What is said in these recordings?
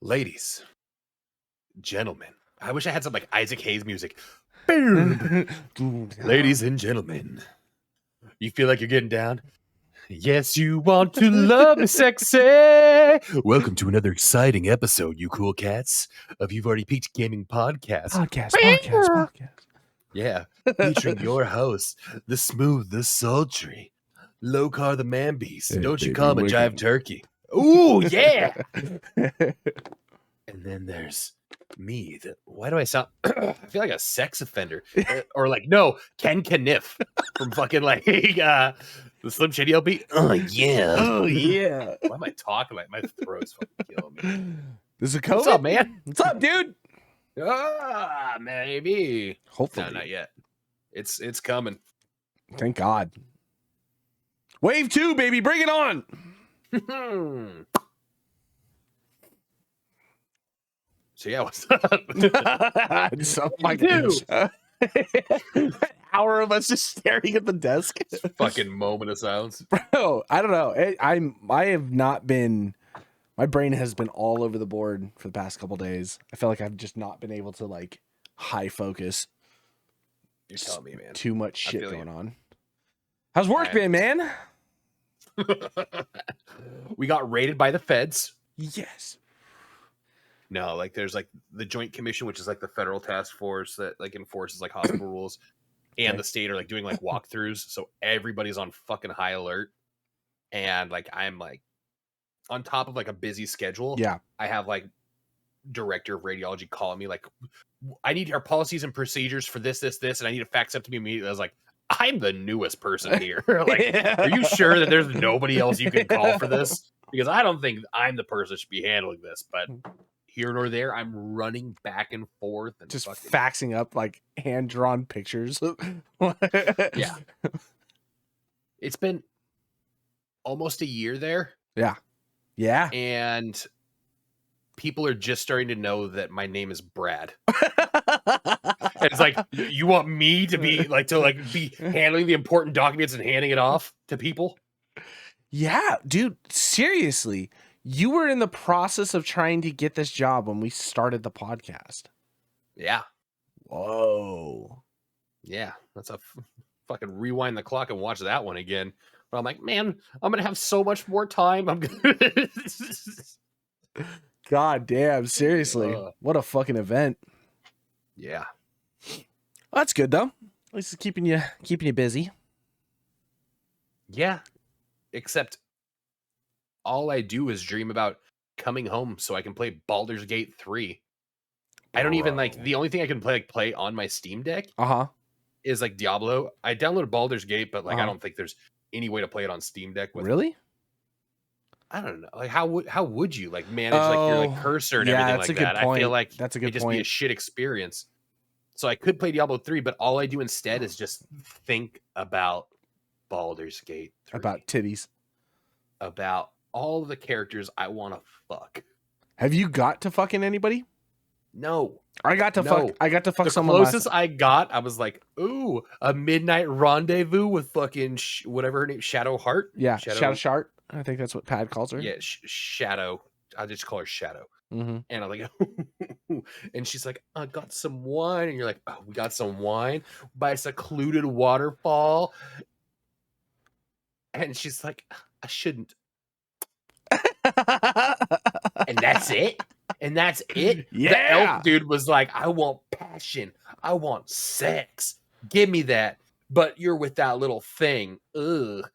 Ladies, gentlemen, I wish I had some like Isaac Hayes music. Ladies and gentlemen, you feel like you're getting down? Yes, you want to love me sexy. Welcome to another exciting episode, you cool cats, of You've Already Peaked Gaming Podcast. Podcast. Yeah, featuring your host, the smooth, the sultry, Locarthemanbeast. Don't you call him a jive turkey. Ooh, yeah. And then there's me. Why do I sound? I feel like a sex offender, or like Ken Kniff from fucking like the Slim Shady LP. Oh yeah, Oh yeah. Why am I talking like my throat's fucking killing me? This is COVID. What's up, man? What's up, dude? Maybe. Hopefully, No, not yet. It's coming. Thank God. Wave 2, baby, bring it on. So yeah, what's up? So hour of us just staring at the desk. Fucking moment of silence, bro. I don't know. I have not been. My brain has been all over the board for the past couple days. I feel like I've just not been able to like high focus. You're telling me, man. Too much shit going on. How's work been, man? We got raided by the feds. Yes. No, like there's like the Joint Commission, which is like the federal task force that like enforces like hospital rules, and the state are like doing like walkthroughs. So everybody's on fucking high alert. And like I'm like on top of like a busy schedule. Yeah. I have like director of radiology calling me like, I need our policies and procedures for this, and I need a fax up to me immediately. I was like, I'm the newest person here. Like, are you sure that there's nobody else you can call for this? Because I don't think I'm the person that should be handling this, but here nor there, I'm running back and forth and just fucking faxing up like hand-drawn pictures. Yeah. It's been almost a year there. Yeah. Yeah. And people are just starting to know that my name is Brad. It's like, you want me to be handling the important documents and handing it off to people? Yeah, dude, seriously. You were in the process of trying to get this job when we started the podcast. Yeah. Whoa. Yeah. That's a fucking rewind the clock and watch that one again. But I'm like, man, I'm going to have so much more time. I'm gonna God damn, seriously. What a fucking event. Yeah. Well, that's good though. At least it's keeping you busy. Yeah. Except all I do is dream about coming home so I can play Baldur's Gate 3. I don't even the only thing I can play on my Steam Deck is like Diablo. I downloaded Baldur's Gate, but like I don't think there's any way to play it on Steam Deck with Really? I don't know. Like how would you like manage like your like cursor and everything like that? I feel like that's a good it'd just be a shit experience. So I could play Diablo 3, but all I do instead is just think about Baldur's Gate 3. About titties. About all the characters I want to fuck. Have you got to fucking anybody? No. I got to fuck someone. The closest I got, I was like, ooh, a midnight rendezvous with fucking whatever her name, Shadow Heart. Yeah, Shadow Shart. I think that's what Pad calls her. Yeah, Shadow. I'll just call her Shadow. Mm-hmm. And I'm like, and she's like, I got some wine. And you're like, oh, we got some wine by a secluded waterfall. And she's like, I shouldn't. And that's it. Yeah. The elf dude was like, I want passion. I want sex. Give me that. But you're with that little thing. Ugh.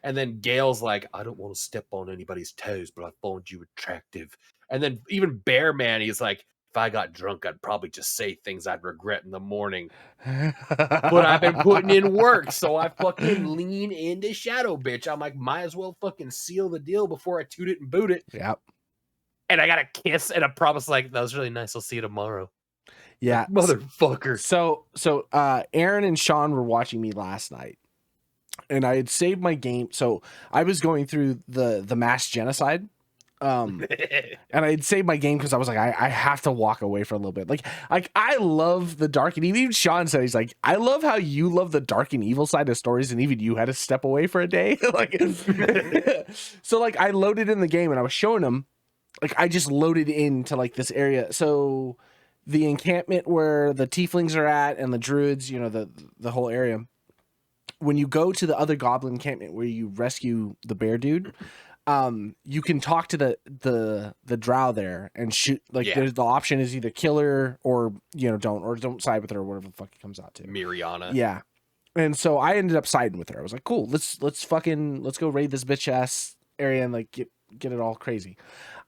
And then Gail's like, I don't want to step on anybody's toes, but I found you attractive. And then even Bear Man, he's like, if I got drunk, I'd probably just say things I'd regret in the morning. But I've been putting in work, so I fucking lean into Shadow, bitch. I'm like, might as well fucking seal the deal before I toot it and boot it. Yep. And I got a kiss and a promise like, that was really nice. I'll see you tomorrow. Yeah, motherfucker. So Aaron and Sean were watching me last night, and I had saved my game. So I was going through the mass genocide. And I had saved my game because I was like, I have to walk away for a little bit. Like I love the dark and evil. Even Sean said, he's like, I love how you love the dark and evil side of stories, and even you had to step away for a day. Like, so like I loaded in the game and I was showing him, like I just loaded into like this area. So the encampment where the tieflings are at and the druids, you know, the whole area. When you go to the other goblin encampment where you rescue the bear dude, you can talk to the drow there and shoot. Like there's the option is either kill her or, you know, don't side with her or whatever the fuck it comes out to. Miriana. Yeah. And so I ended up siding with her. I was like, cool, let's go raid this bitch ass area and like get it all crazy.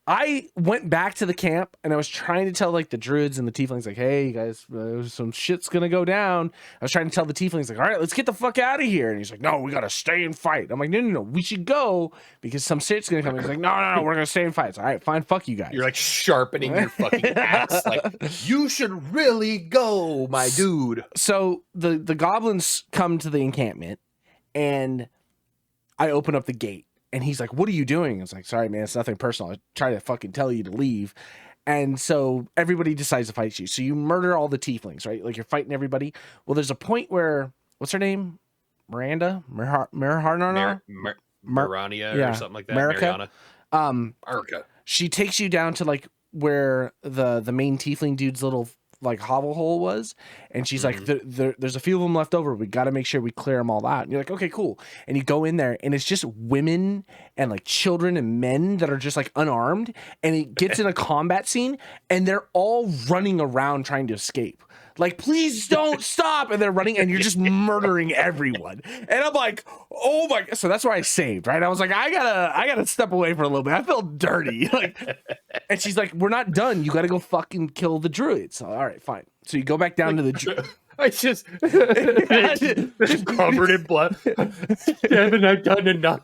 I went back to the camp and I was trying to tell like the druids and the tieflings, like, hey, you guys, some shit's gonna go down. I was trying to tell the tieflings, like, all right, let's get the fuck out of here. And he's like, no, we gotta stay and fight. I'm like, no, we should go because some shit's gonna come. He's like, no, we're gonna stay and fight. So, all right, fine, fuck you guys. You're like sharpening your fucking axe. Like, you should really go, my dude. So the goblins come to the encampment and I open up the gate. And he's like, what are you doing? I was like, sorry, man, it's nothing personal. I try to fucking tell you to leave. And so everybody decides to fight you. So you murder all the tieflings, right? Like you're fighting everybody. Well, there's a point where, what's her name? Miranda? Mirania yeah, or something like that. Marica. Marica. She takes you down to like where the main tiefling dude's little like hovel hole was, and she's like, there's a few of them left over, we got to make sure we clear them all out. And you're like, okay, cool. And you go in there and it's just women and like children and men that are just like unarmed, and it gets in a combat scene and they're all running around trying to escape, like, please don't stop, and they're running and you're just murdering everyone. And I'm like, oh my god. So that's why I saved, right? I was like, I gotta step away for a little bit. I felt dirty. Like, and she's like, we're not done, you gotta go fucking kill the druids. So, all right, fine. So you go back down to the I just covered in blood. Haven't I done enough?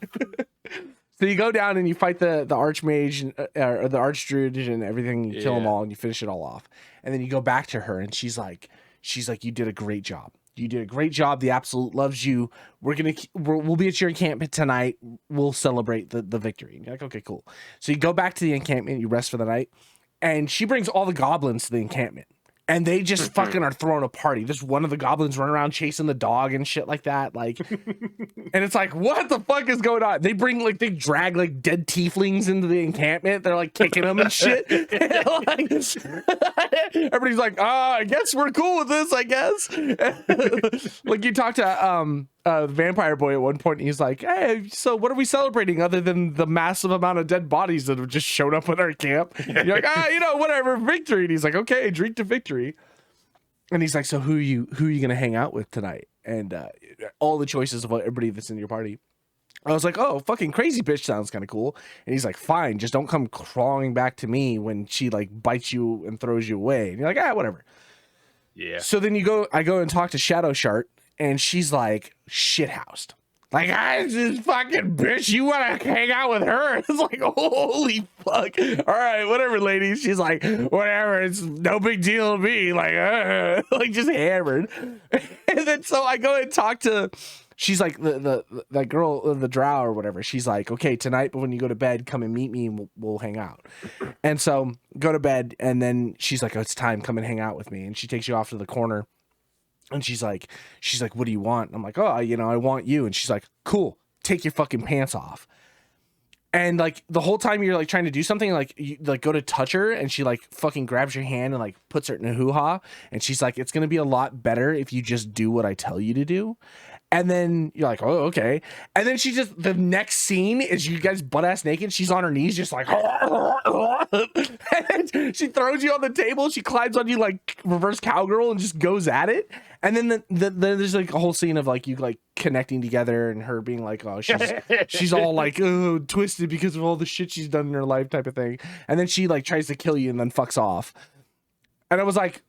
So you go down and you fight the archmage or the archdruid and everything. You kill them all and you finish it all off. And then you go back to her and she's like, you did a great job. You did a great job. The Absolute loves you. We'll be at your encampment tonight. We'll celebrate the victory. And you're like, okay, cool. So you go back to the encampment. You rest for the night, and she brings all the goblins to the encampment. And they just fucking are throwing a party. There's one of the goblins running around chasing the dog and shit like that. Like, and it's like, what the fuck is going on? They drag like dead tieflings into the encampment. They're like kicking them and shit. Like, everybody's like, I guess we're cool with this, I guess. Like you talk to Vampire Boy at one point, and he's like, hey, so what are we celebrating other than the massive amount of dead bodies that have just shown up at our camp? You're like, whatever, victory. And he's like, okay, drink to victory. And he's like, so who are you gonna hang out with tonight? And all the choices of everybody that's in your party. I was like, oh, fucking crazy bitch sounds kind of cool. And he's like, fine, just don't come crawling back to me when she like bites you and throws you away. And you're like, whatever. Yeah. So then I go and talk to Shadow Shart, and she's like shithoused. Like, this fucking bitch, you want to hang out with her? It's like, holy fuck. All right, whatever, ladies. She's like, whatever, it's no big deal to me. Like, like just hammered. And then so I go and talk to, she's like, that girl, the drow or whatever. She's like, okay, tonight, but when you go to bed, come and meet me and we'll hang out. And so go to bed, and then she's like, oh, it's time, come and hang out with me. And she takes you off to the corner. And she's like, what do you want? And I'm like, oh, I want you. And she's like, cool, take your fucking pants off. And like the whole time you're like trying to do something, like you like go to touch her, and she like fucking grabs your hand and like puts her in a hoo-ha. And she's like, it's gonna be a lot better if you just do what I tell you to do. And then you're like, oh, okay. And then the next scene is you guys butt ass naked. She's on her knees, just like, and she throws you on the table. She climbs on you like reverse cowgirl and just goes at it. And then there's like a whole scene of like you like connecting together and her being like, oh, she's all like, oh, twisted because of all the shit she's done in her life type of thing. And then she like tries to kill you and then fucks off. And I was like,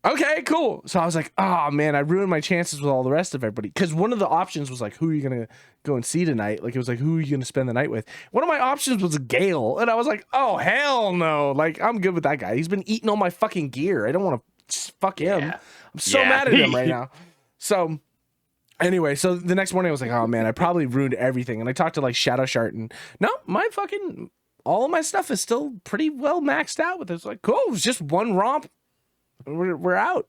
okay, cool. So I was like, oh man, I ruined my chances with all the rest of everybody. Because one of the options was like, who are you going to go and see tonight? Like, it was like, who are you going to spend the night with? One of my options was Gale. And I was like, oh, hell no. Like, I'm good with that guy. He's been eating all my fucking gear. I don't want to Fuck him. I'm so mad at him right now. So anyway, so the next morning I was like, oh man, I probably ruined everything. And I talked to like Shadow Shart, and no, all of my stuff is still pretty well maxed out with it. It's like, cool, it was just one romp. We're out.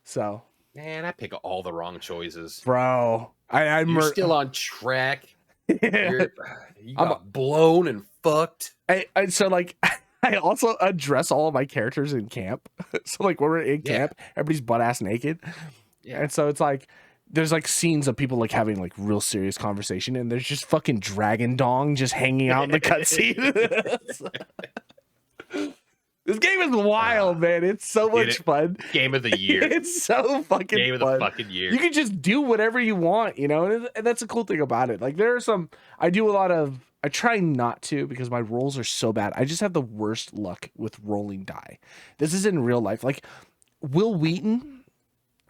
So man, I pick all the wrong choices. Bro. You're still on track. You got blown and fucked. So like I also undress all of my characters in camp. So like when we're in camp, everybody's butt ass naked. Yeah. And so it's like there's like scenes of people like having like real serious conversation, and there's just fucking Dragon Dong just hanging out in the cutscene. This game is wild, man. It's so much fun. Game of the year. It's so fucking Game fun. of the fucking year. You can just do whatever you want, you know? And that's a cool thing about it. Like there are some, I try not to because my rolls are so bad. I just have the worst luck with rolling die. This is in real life. Like Will Wheaton,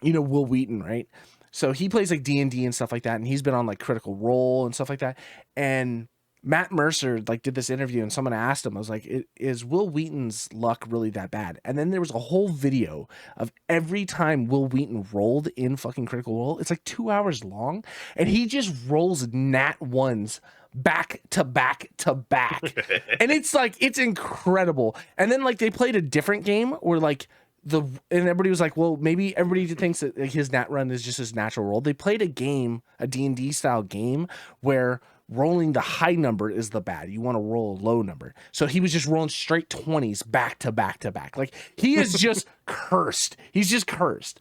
you know Will Wheaton, right? So he plays like D&D and stuff like that. And he's been on like Critical Role and stuff like that. And Matt Mercer like did this interview, and someone asked him, I was like, is Will Wheaton's luck really that bad? And then there was a whole video of every time Will Wheaton rolled in fucking Critical Role. It's like 2 hours long, and he just rolls nat ones back to back to back. And it's like, it's incredible. And then like they played a different game where like and everybody was like, well, maybe everybody thinks that like, his nat run is just his natural roll. They played a game, a D&D style game where rolling the high number is the bad. You want to roll a low number. So he was just rolling straight 20s back to back to back. Like he is just cursed. He's just cursed.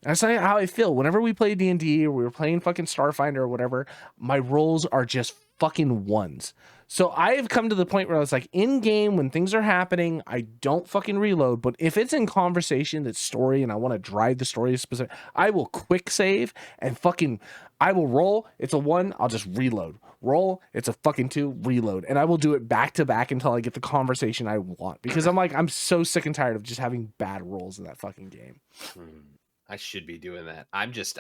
That's how I feel. Whenever we play D&D or we were playing fucking Starfinder or whatever, my rolls are just fucking ones. So I have come to the point where I was like, in game, when things are happening, I don't fucking reload. But if it's in conversation, that's story, and I want to drive the story specific, I will quick save and I will roll. It's a 1, I'll just reload. Roll, it's a fucking 2, reload. And I will do it back to back until I get the conversation I want. Because I'm so sick and tired of just having bad rolls in that fucking game. I should be doing that. I'm just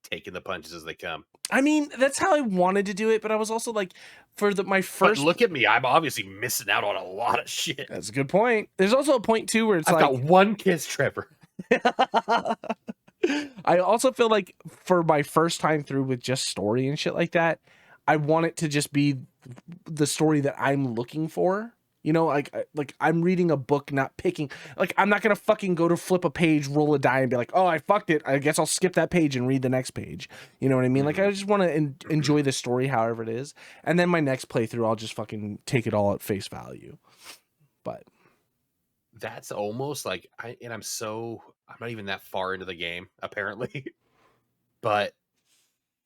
taking the punches as they come. I mean, that's how I wanted to do it, but I was also like, my first. But look at me, I'm obviously missing out on a lot of shit. That's a good point. There's also a point too where I've got one kiss, Trevor. I also feel like for my first time through with just story and shit like that, I want it to just be the story that I'm looking for. You know, like I'm reading a book, not picking. Like, I'm not going to fucking go to flip a page, roll a die, and be like, oh, I fucked it. I guess I'll skip that page and read the next page. You know what I mean? Like, I just want to enjoy the story however it is. And then my next playthrough, I'll just fucking take it all at face value. But that's almost like, I'm not even that far into the game, apparently. But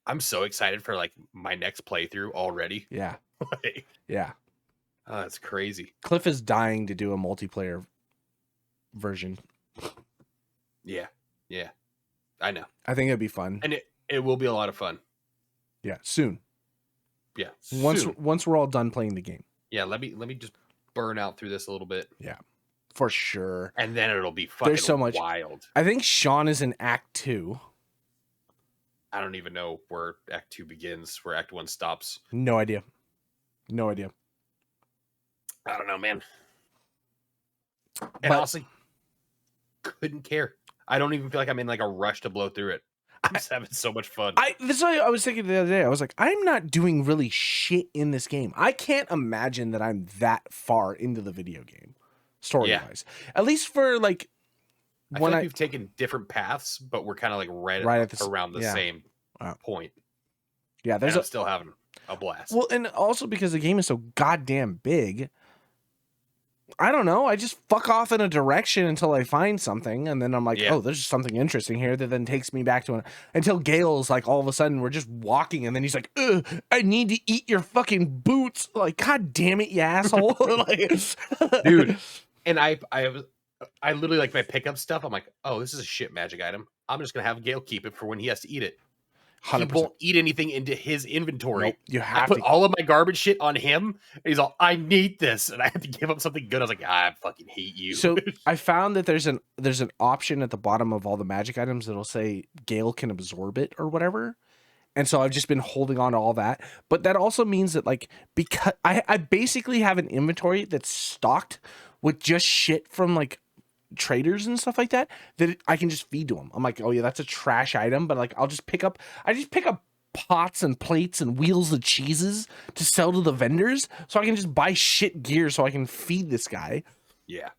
I'm so excited for, like, my next playthrough already. Yeah. Like, yeah. Oh, that's crazy. Cliff is dying to do a multiplayer version. Yeah. Yeah. I know. I think it'd be fun. And it will be a lot of fun. Yeah, soon. Yeah. Once we're all done playing the game. Yeah, let me just burn out through this a little bit. Yeah. For sure. And then it'll be fucking wild. I think Sean is in Act 2. I don't even know where Act 2 begins, where Act 1 stops. No idea. I don't know, man. And honestly, couldn't care. I don't even feel like I'm in like a rush to blow through it. I'm just having so much fun. This is what I was thinking the other day. I was like, I'm not doing really shit in this game. I can't imagine that I'm that far into the video game, story-wise. At least for like... I feel like we've taken different paths, but we're kind of like right around the same point. Yeah, I'm still having a blast. Well, and also because the game is so goddamn big... I don't know. I just fuck off in a direction until I find something. And then I'm like, oh, there's something interesting here that then takes me back to until Gale's like, all of a sudden we're just walking. And then he's like, I need to eat your fucking boots. Like, God damn it, you asshole. Like, dude. And I literally like my pickup stuff. I'm like, oh, this is a shit magic item. I'm just going to have Gale keep it for when he has to eat it. 100%. He won't eat anything into his inventory. Nope, you have to put all of my garbage shit on him. And he's all, I need this. And I have to give up something good. I was like, I fucking hate you. So I found that there's an option at the bottom of all the magic items that'll say Gale can absorb it or whatever. And so I've just been holding on to all that. But that also means that like, because I basically have an inventory that's stocked with just shit from like traders and stuff like that I can just feed to them. I'm like, oh yeah, that's a trash item, but like I just pick up pots and plates and wheels of cheeses to sell to the vendors, so I can just buy shit gear so I can feed this guy. Yeah.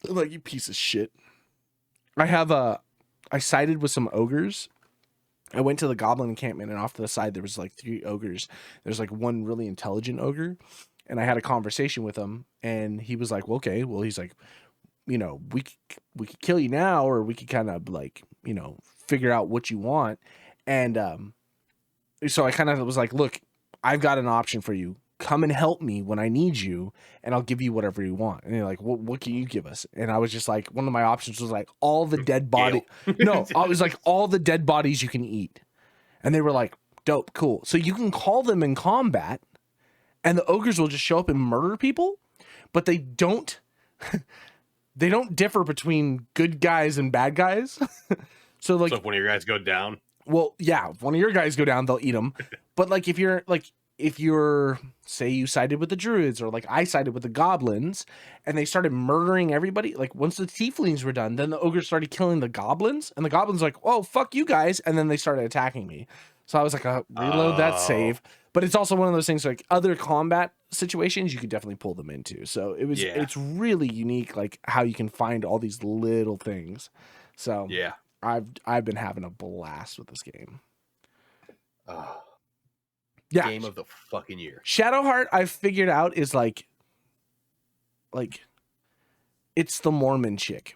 I'm like, you piece of shit. I sided with some ogres. I went to the goblin encampment, and off to the side there was like 3 ogres. There's like one really intelligent ogre, and I had a conversation with him, and he was like, well, okay, well, he's like, you know, we could kill you now, or we could kind of like, you know, figure out what you want. And so I kind of was like, look, I've got an option for you. Come and help me when I need you, and I'll give you whatever you want. And they're like, what can you give us? And I was just like, one of my options was like all the dead body. No, I was like, all the dead bodies you can eat. And they were like, dope, cool. So you can call them in combat, and the ogres will just show up and murder people, but they don't differ between good guys and bad guys. So like, so if one of your guys go down, well, yeah, if one of your guys go down, they'll eat them. But like, if you're say you sided with the druids, or like I sided with the goblins, and they started murdering everybody, like once the tieflings were done, then the ogres started killing the goblins, and the goblins were like, oh, fuck you guys, and then they started attacking me. So I was like, reload that save. But it's also one of those things, like other combat situations you could definitely pull them into. So it's really unique, like how you can find all these little things. So yeah, I've been having a blast with this game. Yeah, game of the fucking year. Shadowheart, I've figured out, is like it's the Mormon chick.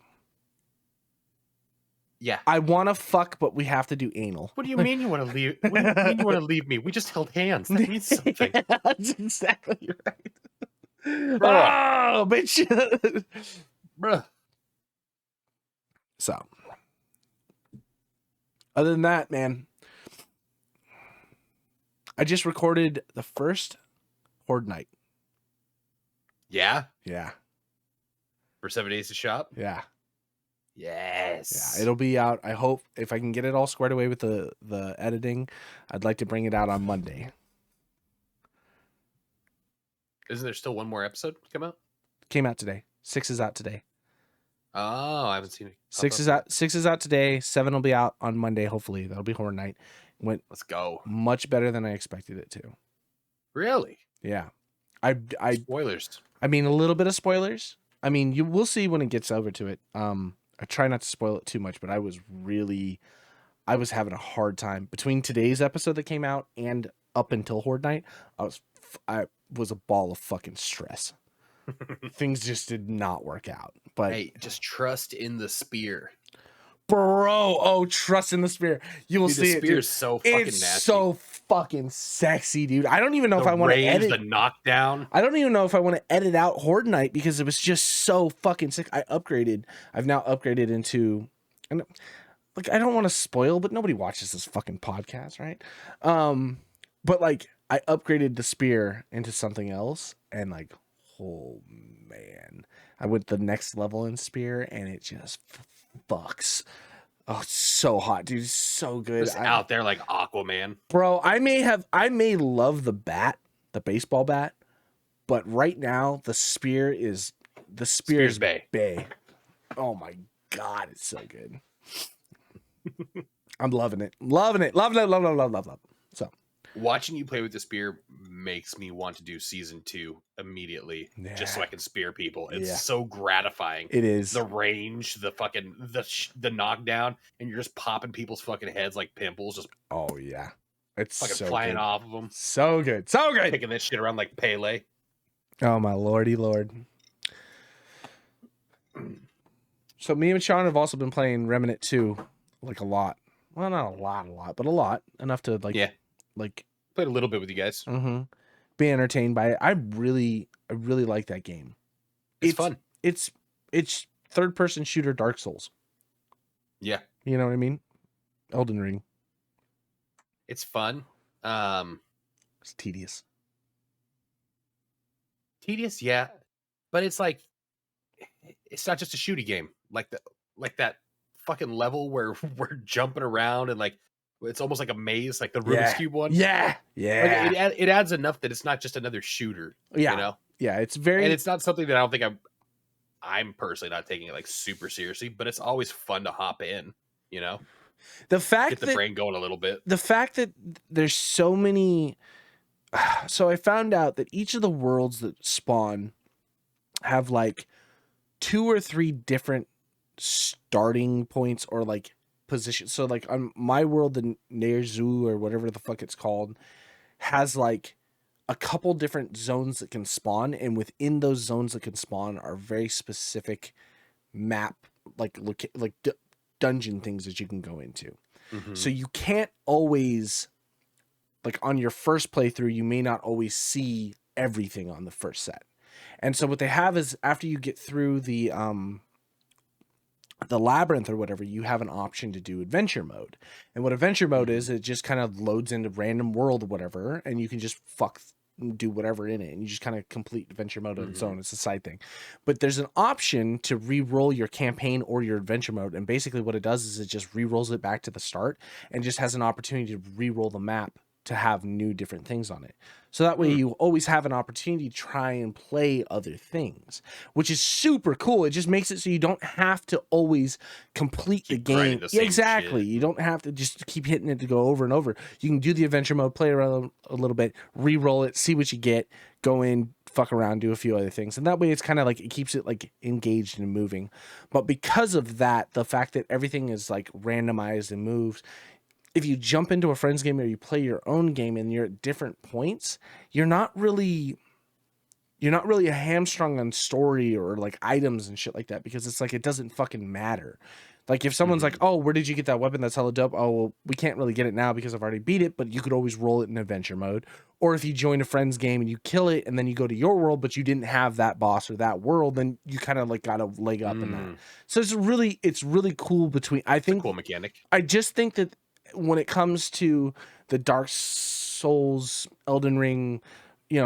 Yeah, I want to fuck, but we have to do anal. What do you mean you want to leave? What do you mean you want to leave me? We just held hands. That means something. Yeah, that's exactly right. Oh, bitch. Bruh. So, other than that, man, I just recorded the first Horde Night. Yeah? Yeah. For 7 days to shop? Yeah. Yes. Yeah, it'll be out. I hope, if I can get it all squared away with the editing, I'd like to bring it out on Monday. Isn't there still one more episode to come out? Came out today. 6 is out today. Oh, I haven't seen it. 6 is out. 6 is out today. 7 will be out on Monday. Hopefully, that'll be Horde Night. Let's go. Much better than I expected it to. Really? Yeah. Spoilers. I mean, a little bit of spoilers. I mean, you will see when it gets over to it. I try not to spoil it too much, but I was having a hard time between today's episode that came out and up until Horde Night. I was a ball of fucking stress. Things just did not work out. But hey, just trust in the spear. Bro, oh, trust in the spear. You will see it. The spear is so fucking it's nasty. So fucking sexy, dude. I don't even know if I want to edit the knockdown. I don't even know if I want to edit out Horde Night because it was just so fucking sick. I've now upgraded into, and like, I don't want to spoil, but nobody watches this fucking podcast, right? But like, I upgraded the spear into something else, and like, oh man, I went the next level in spear, and it just fucks. Oh, it's so hot, dude. It's so good. It's out there like Aquaman. Bro, I may love the bat, the baseball bat, but right now the spear is Bay. Oh my god, it's so good. I'm loving it. Love it. So watching you play with the spear makes me want to do season 2 immediately, just so I can spear people. It's so gratifying. It is. The range, the fucking the knockdown, and you're just popping people's fucking heads like pimples. Just oh yeah, it's fucking so flying good. off of them. So good, so good. Picking that shit around like Pele. Oh my lordy lord. So me and Sean have also been playing Remnant 2 like a lot. Well, not a lot, but a lot enough to like Played a little bit with you guys. Mm-hmm. Be entertained by it. I really like that game. It's fun. It's third person shooter Dark Souls. Yeah. You know what I mean? Elden Ring. It's fun. It's tedious. Tedious, yeah. But it's like, it's not just a shooty game. Like that fucking level where we're jumping around and like, it's almost like a maze, like the Rubik's Cube one. Yeah. Like it adds enough that it's not just another shooter. Yeah. You know? Yeah. It's very, and it's not something that I don't think I'm personally not taking it like super seriously, but it's always fun to hop in, you know, The fact get the that brain going a little bit. the fact that there's so many. So I found out that each of the worlds that spawn have like 2 or 3 different starting points or like positions. So like on my world, the Nerzu or whatever the fuck it's called, has like a couple different zones that can spawn, and within those zones that can spawn are very specific map dungeon things that you can go into. So you can't always, like on your first playthrough, you may not always see everything on the first set. And so what they have is after you get through the labyrinth or whatever, you have an option to do adventure mode. And what adventure mode is, it just kind of loads into random world or whatever, and you can just do whatever in it, and you just kind of complete adventure mode on its own. It's a side thing. But there's an option to re-roll your campaign or your adventure mode, and basically what it does is it just re-rolls it back to the start and just has an opportunity to re-roll the map to have new different things on it. So that way you always have an opportunity to try and play other things, which is super cool. It just makes it so you don't have to always complete the game. Exactly. You don't have to just keep hitting it to go over and over. You can do the adventure mode, play around a little bit, re-roll it, see what you get, go in, fuck around, do a few other things. And that way it's kind of like, it keeps it like engaged and moving. But because of that, the fact that everything is like randomized and moves, if you jump into a friend's game or you play your own game and you're at different points, you're not really a hamstrung on story or like items and shit like that, because it's like, it doesn't fucking matter. Like if someone's like, oh, where did you get that weapon? That's hella dope. Oh, well, we can't really get it now because I've already beat it, but you could always roll it in adventure mode. Or if you join a friend's game and you kill it and then you go to your world, but you didn't have that boss or that world, then you kind of like got a leg up in that. So it's really cool I think, cool mechanic. I just think that when it comes to the Dark Souls, Elden Ring,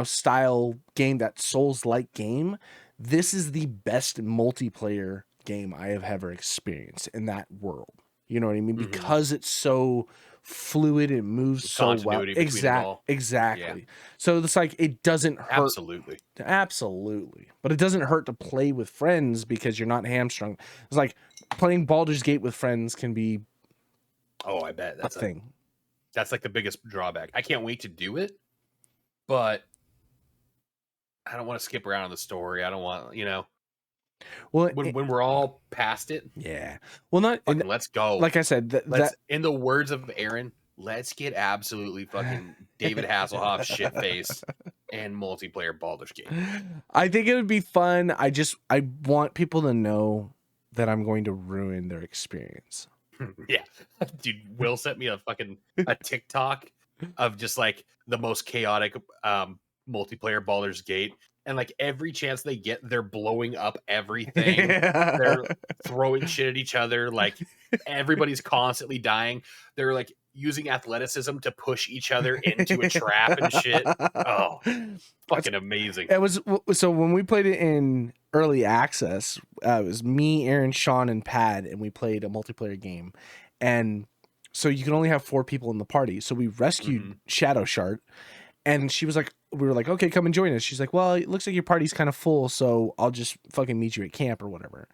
style game, that Souls-like game, this is the best multiplayer game I have ever experienced in that world. You know what I mean? Because it's so fluid, it moves so well. Exactly. Yeah. So it's like, it doesn't hurt. Absolutely. But it doesn't hurt to play with friends because you're not hamstrung. It's like playing Baldur's Gate with friends can be, oh, I bet that's a thing. That's like the biggest drawback. I can't wait to do it, but I don't want to skip around on the story. I don't want, Well, when we're all past it, yeah. Well, let's go. Like I said, in the words of Aaron, let's get absolutely fucking David Hasselhoff shit face and multiplayer Baldur's Gate. I think it would be fun. I want people to know that I'm going to ruin their experience. Yeah, dude, Will sent me a TikTok of just like the most chaotic multiplayer Baldur's Gate, and like every chance they get, they're blowing up everything. They're throwing shit at each other. Like everybody's constantly dying. They're like using athleticism to push each other into a trap and shit. Oh, fucking amazing. It was so when we played it in early access, it was me, Aaron, Sean, and Pad, and we played a multiplayer game. And so you can only have 4 people in the party. So we rescued Shadow Shard, and she was like, we were like, okay, come and join us. She's like, well, it looks like your party's kind of full, so I'll just fucking meet you at camp or whatever.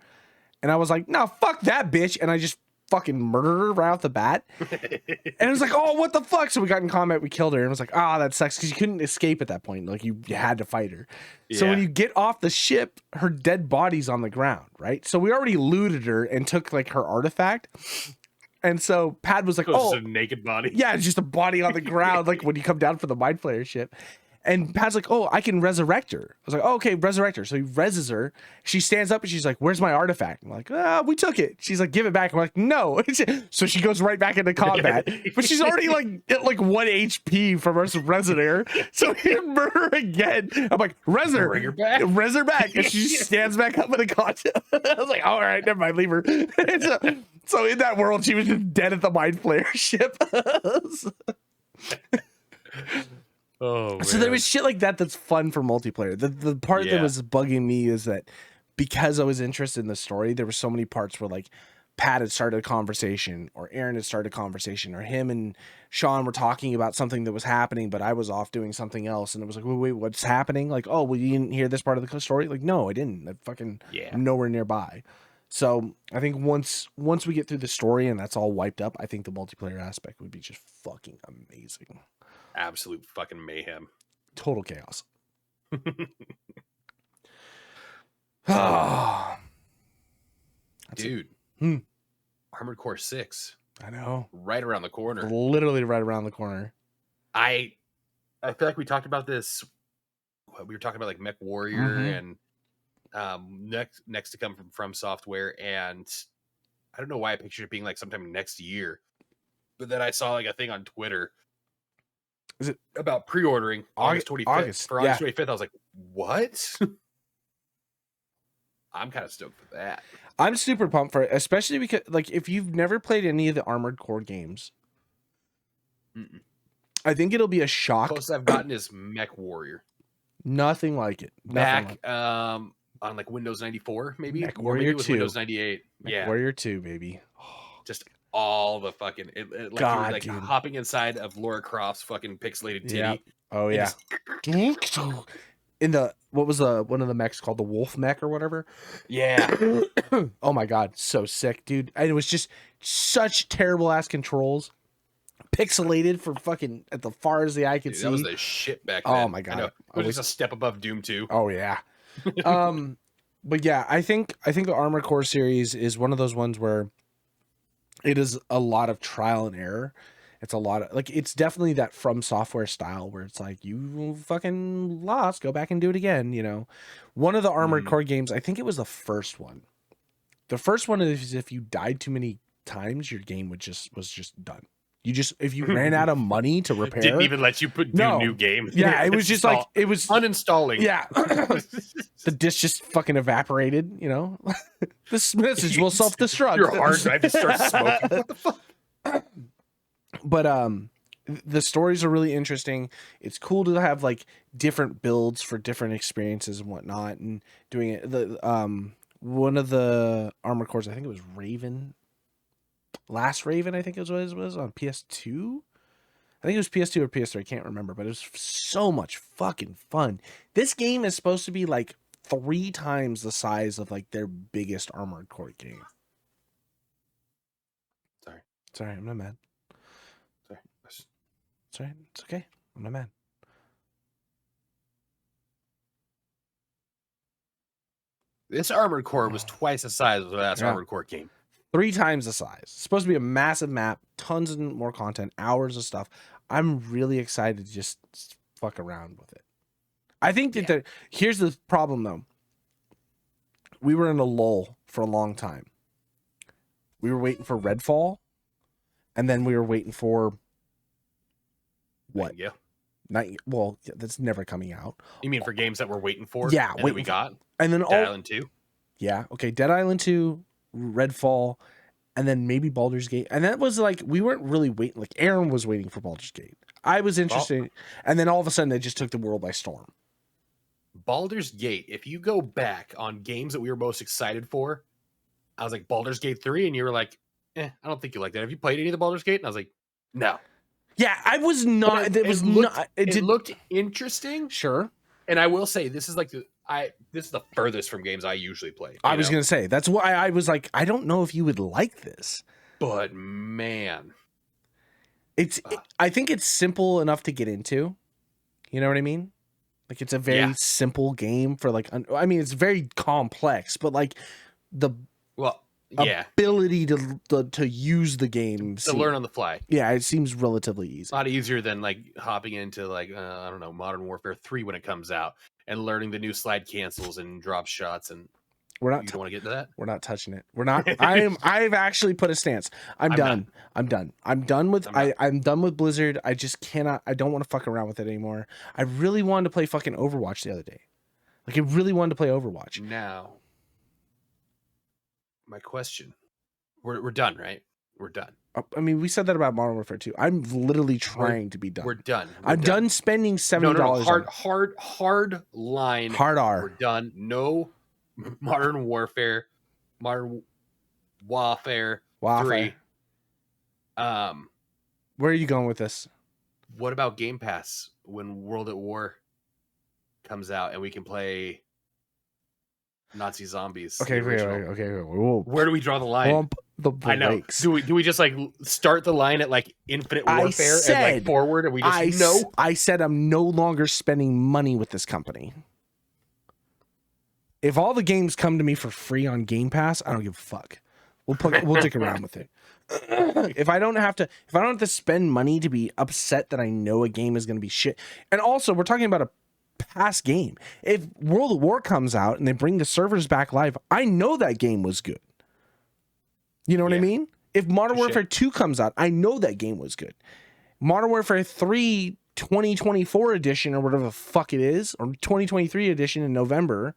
And I was like, no, fuck that bitch. And I just fucking murdered her right off the bat. And it was like, oh, what the fuck? So we got in combat, we killed her, and it was like, that sucks, because you couldn't escape at that point. Like you had to fight her. Yeah. So when you get off the ship, her dead body's on the ground, right? So we already looted her and took like her artifact. And so Pad was like, just a naked body. Yeah, it's just a body on the ground, like when you come down for the Mind Flayer ship. And Pat's like, oh, I can resurrect her. I was like, oh, okay, resurrect her. So he reses her. She stands up and she's like, where's my artifact? I'm like, we took it. She's like, give it back. I'm like, no. So she goes right back into combat. But she's already at 1 HP from us resing her. So he murder her again. I'm like, res her. Bring her back. Res her back. And she stands back up in the content. I was like, all right, never mind, leave her. So in that world, she was just dead at the Mind Flayer ship. Oh, so there was shit like that that's fun for multiplayer. The part that was bugging me is that because I was interested in the story, there were so many parts where like Pat had started a conversation, or Aaron had started a conversation, or him and Sean were talking about something that was happening, but I was off doing something else, and it was like, wait, what's happening? Like, oh, well, you didn't hear this part of the story? Like, no, I didn't. I'm nowhere nearby. So I think once we get through the story and that's all wiped up, I think the multiplayer aspect would be just fucking amazing. Absolute fucking mayhem. Total chaos. Dude. Armored Core 6. I know. Right around the corner. Literally right around the corner. I feel like we talked about this. We were talking about like Mech Warrior and next to come from Software, and I don't know why I pictured it being like sometime next year, but then I saw like a thing on Twitter. Is it about pre-ordering August 25th? For August 25th, I was like, what? I'm kind of stoked for that. I'm super pumped for it, especially because like if you've never played any of the Armored Core games, I think it'll be a shock. Closest I've gotten is Mech Warrior. Nothing like it. Back on like Windows 94, maybe. Mech Warrior 2. Windows 98. Mech Warrior 2, baby. Just all the fucking like hopping inside of Laura Croft's fucking pixelated titty. Yep. Oh yeah. In the what was one of the mechs called the Wolf Mech or whatever? Yeah. Oh my god, so sick, dude. And it was just such terrible ass controls. Pixelated for fucking at the far as the eye could see. That was the shit back then. Oh my god. It was just a step above Doom 2. Oh yeah. But yeah, I think the Armored Core series is one of those ones where it is a lot of trial and error. It's a lot of like, it's definitely that From Software style where it's like, you fucking lost, go back and do it again. You know, one of the Armored Core games, I think it was the first one. The first one is if you died too many times, your game was just done. You just, if you ran out of money to repair, didn't even let you do new game. Yeah, it was just like, it was uninstalling. Yeah. The disk just fucking evaporated, you know. This message will self-destruct. Your hard drive just starts smoking. What the fuck? But the stories are really interesting. It's cool to have like different builds for different experiences and whatnot, and doing it. The one of the Armored Cores, I think it was Raven. Last Raven, I think it was on PS2. I think it was PS2 or PS3. I can't remember, but it was so much fucking fun. This game is supposed to be like 3 times the size of like their biggest Armored Core game. Sorry, I'm not mad. Sorry, it's okay. I'm not mad. This Armored Core was twice the size of the last Armored Core game. 3 times the size. It's supposed to be a massive map, tons of more content, hours of stuff. I'm really excited to just fuck around with it. I think that here's the problem though. We were in a lull for a long time. We were waiting for Redfall, and then we were waiting for what? Well, that's never coming out. You mean for games that we're waiting for? Yeah, we got. And then Dead Island 2. Yeah, okay, Dead Island 2, Redfall, and then maybe Baldur's Gate. And that was like, we weren't really waiting. Like Aaron was waiting for Baldur's Gate. I was interested, and then all of a sudden they just took the world by storm. Baldur's Gate. If you go back on games that we were most excited for, I was like Baldur's Gate 3, and you were like, I don't think you like that. Have you played any of the Baldur's Gate? And I was like, no. Yeah, I was not. It looked interesting. Sure. And I will say, this is like this is the furthest from games I usually play. I was gonna say that's why I was like, I don't know if you would like this, but man, I think it's simple enough to get into. You know what I mean? Like it's a very simple game for like. I mean, it's very complex, but like the ability to use the game to learn on the fly. Yeah, it seems relatively easy. A lot easier than like hopping into like I don't know, Modern Warfare 3 when it comes out and learning the new slide cancels and drop shots. And we're not. You don't want to get into that. We're not touching it. We're not. I've actually put a stance. I'm done. I'm done with Blizzard. I just cannot. I don't want to fuck around with it anymore. I really wanted to play fucking Overwatch the other day. Like I really wanted to play Overwatch. Now, my question: we're done, right? We're done. I mean, we said that about Modern Warfare 2. I'm literally trying to be done. We're done. I'm done spending $70. No, hard line. Hard R. We're done. No Modern Warfare. Warfare 3. Where are you going with this? What about Game Pass when World at War comes out and we can play Nazi zombies? Okay, where do we draw the line? I know. Do we just like start the line at like Infinite Warfare and like forward, and we just know? I said I'm no longer spending money with this company. If all the games come to me for free on Game Pass, I don't give a fuck. We'll dick around with it. If I don't have to spend money to be upset that I know a game is going to be shit. And also, we're talking about a past game. If World of War comes out and they bring the servers back live, I know that game was good. You know what I mean? If Modern Warfare 2 comes out, I know that game was good. Modern Warfare 3 2024 edition or whatever the fuck it is, or 2023 edition in November,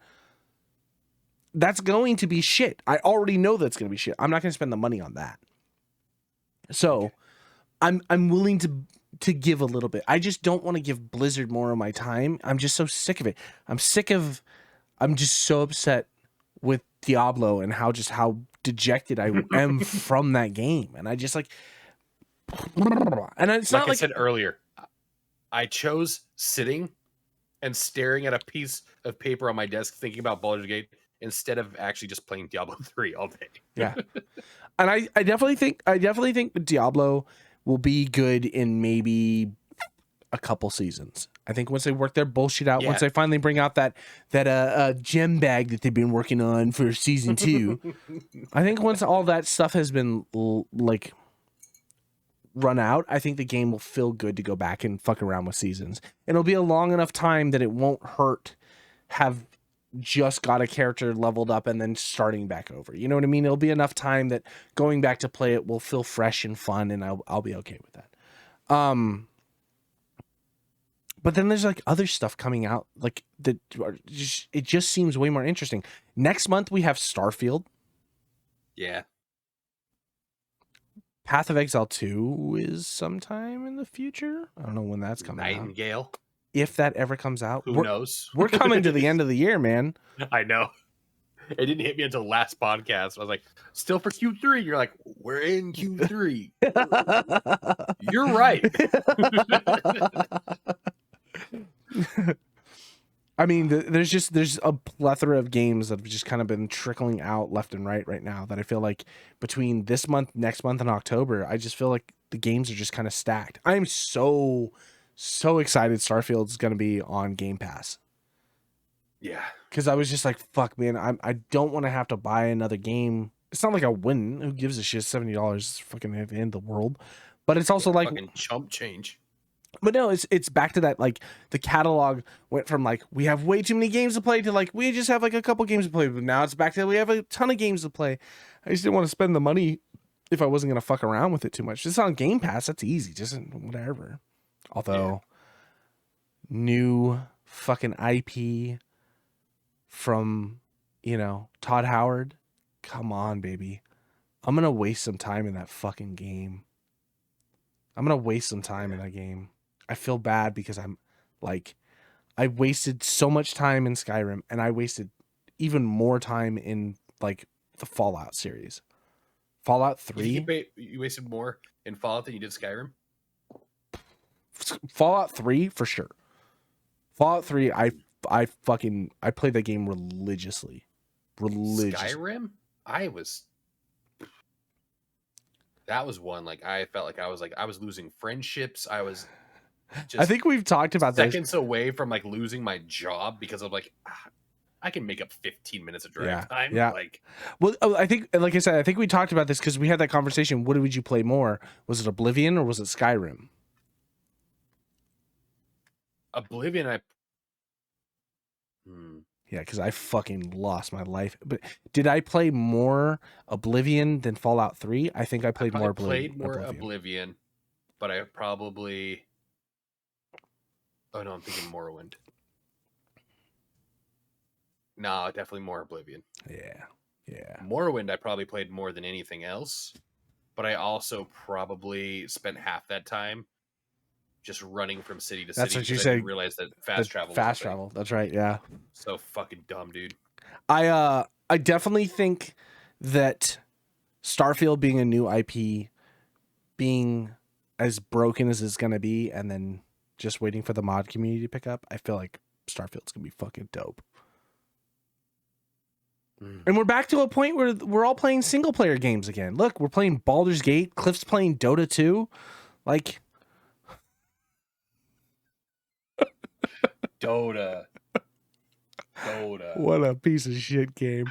that's going to be shit. I already know that's going to be shit. I'm not going to spend the money on that. So I'm willing to give a little bit. I just don't want to give Blizzard more of my time. I'm just so sick of it. I'm just so upset with Diablo and how dejected I am from that game. And I just like, and it's not like I said earlier, I chose sitting and staring at a piece of paper on my desk thinking about Baldur's Gate instead of actually just playing Diablo 3 all day. Yeah. And I definitely think Diablo will be good in maybe a couple seasons. I think once they work their bullshit out, once they finally bring out that gem bag that they've been working on for season 2, I think once all that stuff has been like run out, I think the game will feel good to go back and fuck around with seasons. It'll be a long enough time that it won't hurt have just got a character leveled up and then starting back over. You know what I mean? It'll be enough time that going back to play it will feel fresh and fun, and I'll be okay with that. But then there's like other stuff coming out like that. It just seems way more interesting. Next month we have Starfield. Yeah. Path of Exile 2 is sometime in the future. I don't know when that's coming out. Nightingale. If that ever comes out. Who knows? We're coming to the end of the year, man. I know. It didn't hit me until last podcast. I was like, still for Q3. You're like, we're in Q3. You're right. I mean, there's a plethora of games that have just kind of been trickling out left and right now that I feel like between this month, next month, and October, I just feel like the games are just kind of stacked. I'm so excited Starfield's going to be on Game Pass. Yeah. Because I was just like, fuck, man, I don't want to have to buy another game. It's not like I wouldn't. Who gives a shit? $70 is fucking at the end of the world. But it's also like fucking chump change. But no, it's back to that, like the catalog went from like we have way too many games to play to like we just have like a couple games to play. But now it's back to we have a ton of games to play. I just didn't want to spend the money if I wasn't gonna fuck around with it too much. It's on Game Pass, that's easy, just whatever. Although new fucking IP from, Todd Howard. Come on, baby. I'm gonna waste some time in that fucking game. I'm gonna waste some time in that game. I feel bad because I'm like, I wasted so much time in Skyrim and I wasted even more time in like the Fallout series. Fallout 3. You wasted more in Fallout than you did Skyrim? Fallout 3 for sure. Fallout 3, I played that game religiously. Skyrim? That was one, like, I felt like I was losing friendships. I was I think we've talked about seconds away from like losing my job because of like, I can make up 15 minutes of drive time. Yeah. Like, well, I think, like I said, I think we talked about this because we had that conversation. What would you play more? Was it Oblivion or was it Skyrim? Oblivion, Yeah, because I fucking lost my life. But did I play more Oblivion than Fallout 3? I think I played more Oblivion, but I probably... Oh, no, I'm thinking Morrowind. No, definitely more Oblivion. Yeah. Morrowind I probably played more than anything else, but I also probably spent half that time just running from city to city. That's what you say. I didn't realize that fast travel. Fast travel. That's right. Yeah. So fucking dumb, dude. I definitely think that Starfield being a new IP, being as broken as it's gonna be, and then just waiting for the mod community to pick up, I feel like Starfield's gonna be fucking dope. And we're back to a point where we're all playing single player games again. Look, we're playing Baldur's Gate. Cliff's playing Dota 2. Like, Dota. What a piece of shit game.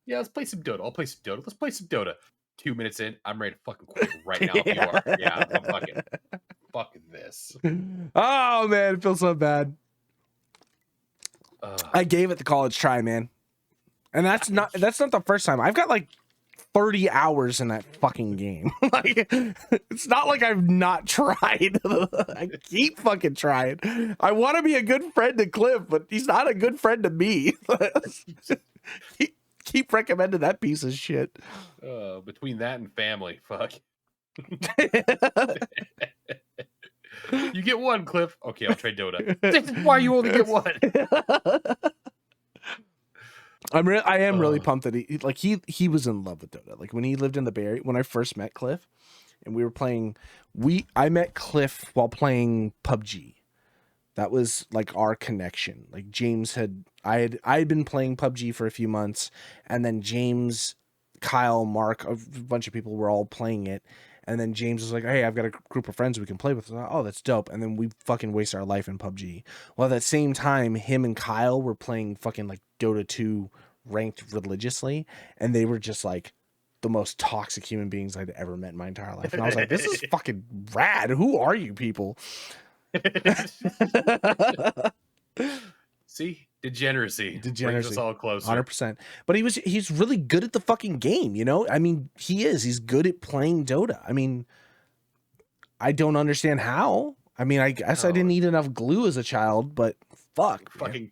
Yeah, let's play some Dota. I'll play some Dota. Let's play some Dota. 2 minutes in, I'm ready to fucking quit right now if you are. Yeah, I'm fucking this. Oh, man, it feels so bad. I gave it the college try, man. And that's not the first time. I've got like 30 hours in that fucking game. Like, it's not like I've not tried. I keep fucking trying. I want to be a good friend to Cliff, but he's not a good friend to me. Keep recommending that piece of shit. Between that and family, fuck. You get one, Cliff. Okay, I'll trade Dota. This is why you only get one. I am really pumped that he was in love with Dota. Like when he lived in the Bay Area, when I first met Cliff, and we were playing, I met Cliff while playing PUBG. That was like our connection. Like I had been playing PUBG for a few months, and then James, Kyle, Mark, a bunch of people were all playing it. And then James was like, hey, I've got a group of friends we can play with. Oh, that's dope. And then we fucking waste our life in PUBG. Well, at that same time, him and Kyle were playing fucking like Dota 2 ranked religiously. And they were just like the most toxic human beings I'd ever met in my entire life. And I was like, this is fucking rad. Who are you people? See? Degeneracy brings us all closer. 100%. But he's really good at the fucking game, you know? I mean, he's good at playing Dota. I mean, I don't understand how. I mean, I guess I didn't eat enough glue as a child, but fuck. Fucking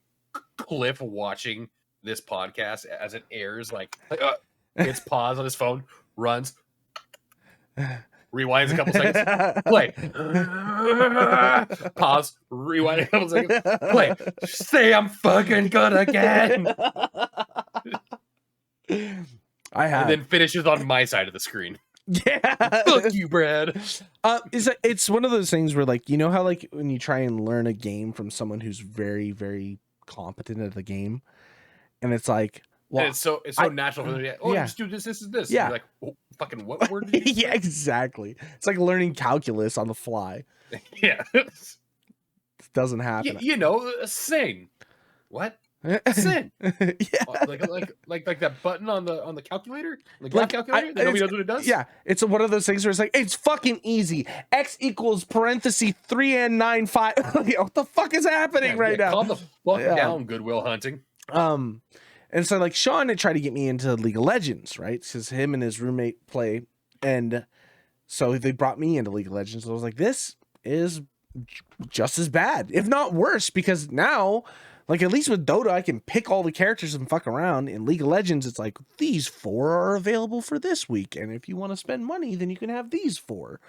Cliff watching this podcast as it airs, hits pause on his phone, runs, rewinds a couple seconds, play, pause, rewind a couple seconds, play, say I'm fucking good again. And then finishes on my side of the screen. Yeah. Fuck you, Brad. It's one of those things where, like, you know how like when you try and learn a game from someone who's very, very competent at the game, and it's like, well, and it's so natural for them to, just do this and this. Yeah. And you're like, oh, fucking what word did you say? Yeah, exactly. It's like learning calculus on the fly. Yeah. It doesn't happen. You know, sing. What? Sin. Yeah. Like that button on the calculator, the graph calculator. Nobody knows what it does. Yeah, it's one of those things where it's like, it's fucking easy. X equals parenthesis 3 and 9 5. What the fuck is happening right now? Calm the fuck down, Goodwill Hunting. And so like Sean had tried to get me into League of Legends, right? Because him and his roommate play, and so they brought me into League of Legends. So I was like, this is just as bad, if not worse, because now, like, at least with Dota, I can pick all the characters and fuck around. In League of Legends, it's like, these 4 are available for this week, and if you want to spend money, then you can have these 4.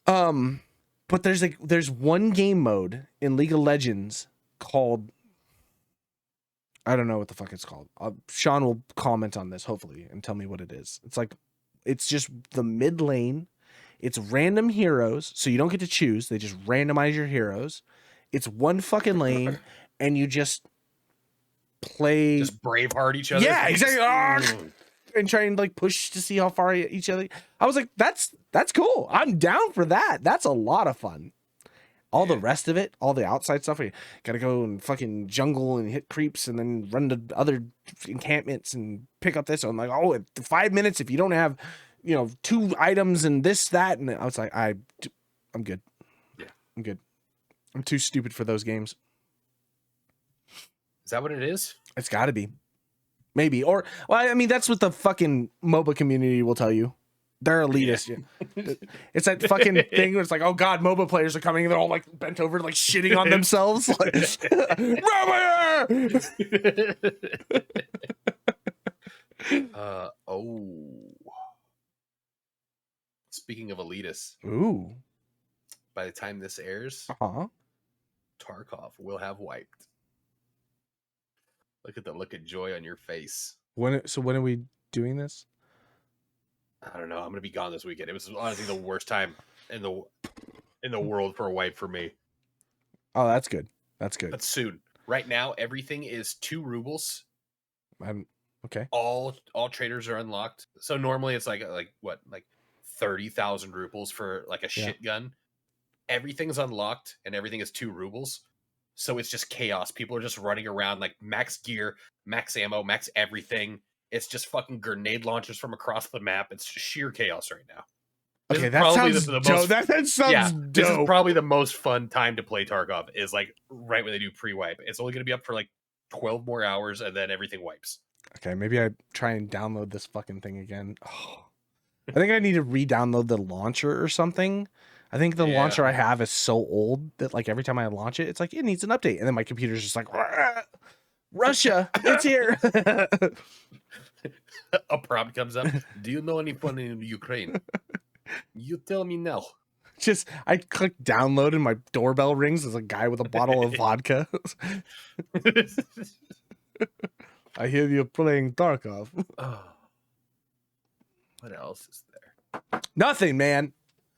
But there's one game mode in League of Legends called, I don't know what the fuck it's called. Sean will comment on this, hopefully, and tell me what it is. It's like, it's just the mid lane. It's random heroes, so you don't get to choose. They just randomize your heroes. It's one fucking lane, and you just play. Just Braveheart each other. Yeah, exactly. And try and like push to see how far each other. I was like, that's cool. I'm down for that. That's a lot of fun. All the rest of it, all the outside stuff, you gotta go and fucking jungle and hit creeps and then run to other encampments and pick up this. So I'm like, oh, 5 minutes if you don't have, 2 items and this, that. And I was like, I'm good. Yeah. I'm good. I'm too stupid for those games. Is that what it is? It's gotta be. Maybe. Or, well, I mean, that's what the fucking MOBA community will tell you. They're elitist. Yeah. It's that fucking thing where it's like, oh god, MOBA players are coming and they're all like bent over, like shitting on themselves. Like, Speaking of elitists. Ooh. By the time this airs, Tarkov will have wiped. Look at the look of joy on your face When are we doing this? I don't know. I'm gonna be gone this weekend. It was honestly the worst time in the world for a wipe for me. Oh, that's good. That's good. But soon. Right now, everything is 2 rubles. Okay. All traders are unlocked. So normally it's like 30,000 rubles for like a shit gun. Everything's unlocked and everything is 2 rubles. So it's just chaos. People are just running around like max gear, max ammo, max everything. It's just fucking grenade launchers from across the map. It's sheer chaos right now. Okay, that sounds dope. That sounds dope. This is probably the most fun time to play Tarkov, is like right when they do pre-wipe. It's only going to be up for like 12 more hours and then everything wipes. Okay, maybe I try and download this fucking thing again. Oh, I think I need to re-download the launcher or something. I think the launcher I have is so old that like every time I launch it, it's like it needs an update, and then my computer's just like, Russia, it's here. A prompt comes up. Do you know anyone in Ukraine? You tell me now. Just I click download and my doorbell rings. There's a guy with a bottle of vodka. I hear you're playing Tarkov. Oh. What else is there? Nothing, man.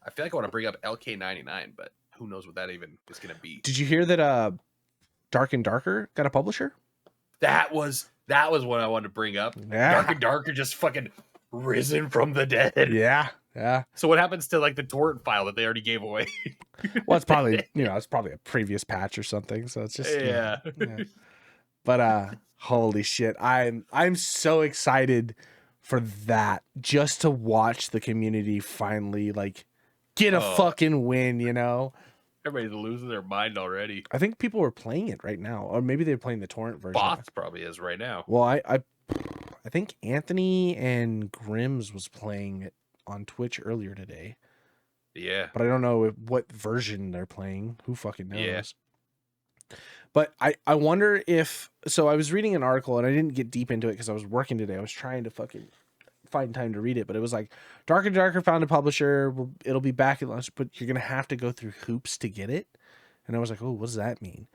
I feel like I want to bring up LK99, but who knows what that even is going to be. Did you hear that Dark and Darker got a publisher? That was what I wanted to bring up. Yeah. Dark and Darker just fucking risen from the dead. Yeah. So what happens to like the torrent file that they already gave away? Well, it's probably it's probably a previous patch or something. So it's just yeah. But holy shit, I'm so excited for that, just to watch the community finally like get a fucking win. Everybody's losing their mind already. I think people are playing it right now, or maybe they're playing the torrent version. Bots probably is right now. Well, I think Anthony and Grims was playing it on Twitch earlier today. Yeah. But I don't know what version they're playing. Who fucking knows? Yeah. But I wonder if... So I was reading an article, and I didn't get deep into it because I was working today. I was trying to fucking find time to read it. But it was like, Dark and Darker found a publisher. It'll be back at launch, but you're going to have to go through hoops to get it. And I was like, oh, what does that mean?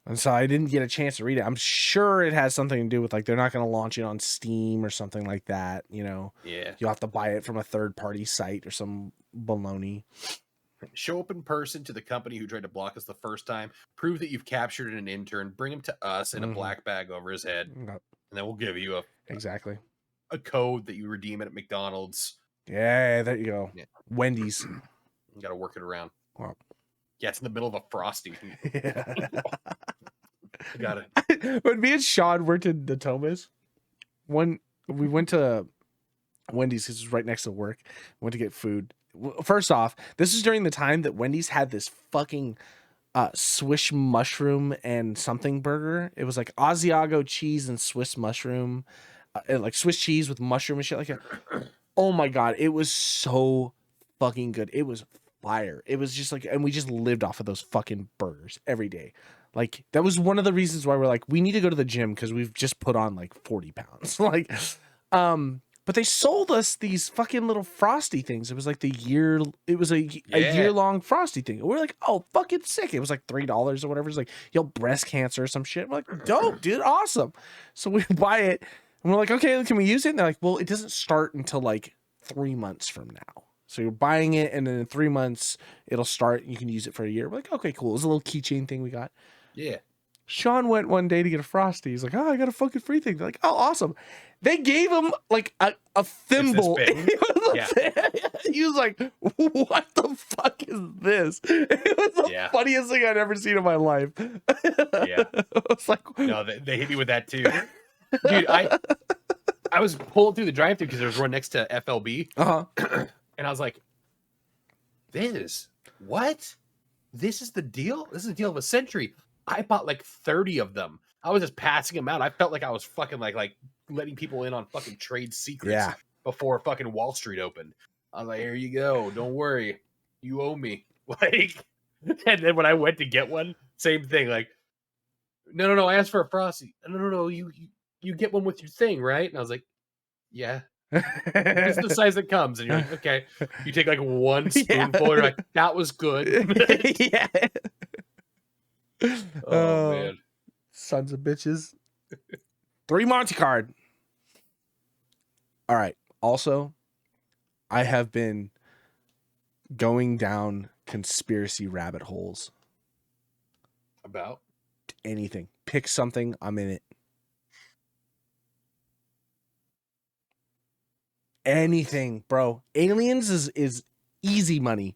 And so I didn't get a chance to read it. I'm sure it has something to do with like they're not going to launch it on Steam or something like that. Yeah. You'll have to buy it from a third-party site or some baloney. Show up in person to the company who tried to block us the first time. Prove that you've captured an intern. Bring him to us in a black bag over his head, and then we'll give you a code that you redeem at McDonald's. Yeah, there you go. Yeah. Wendy's. You got to work it around. Wow. Yeah, it's in the middle of a Frosty. Yeah. I got it. When me and Sean worked in the Thomas, we went to Wendy's because it was right next to work. Went to get food. First off, this is during the time that Wendy's had this fucking Swiss mushroom and something burger. It was like Asiago cheese and Swiss mushroom, like Swiss cheese with mushroom and shit like that. Oh my god, it was so fucking good. It was fire. It was just like, and we just lived off of those fucking burgers every day. Like that was one of the reasons why we're like, we need to go to the gym because we've just put on like 40 pounds. Like, but they sold us these fucking little Frosty things. It was like a year-long Frosty thing. We're like, oh, fucking sick. It was like $3 or whatever. It's like, breast cancer or some shit. We're like, dope, dude, awesome. So we buy it and we're like, okay, can we use it? And they're like, well, it doesn't start until like 3 months from now. So you're buying it and then in 3 months it'll start. You can use it for a year. We're like, okay, cool. It's a little keychain thing we got. Yeah. Sean went one day to get a Frosty. He's like, oh, I got a fucking free thing. They're like, oh, awesome. They gave him like a thimble. He was like, what the fuck is this? It was the funniest thing I'd ever seen in my life. Yeah. I was like, no, they hit me with that too. Dude, I was pulled through the drive-thru because there was one next to FLB. And I was like, this is the deal? This is the deal of a century. I bought like 30 of them. I was just passing them out. I felt like I was fucking like letting people in on fucking trade secrets before fucking Wall Street opened. I was like, here you go. Don't worry. You owe me. Like, and then when I went to get one, same thing. Like, no, I asked for a Frosty. No, you get one with your thing, right? And I was like, yeah. It's the size that comes. And you're like, okay. You take like one spoonful and you're like, that was good. Yeah. Oh man. Sons of bitches. 3 Monty card. All right. Also, I have been going down conspiracy rabbit holes. About anything. Pick something, I'm in it. Anything, bro. Aliens is easy money.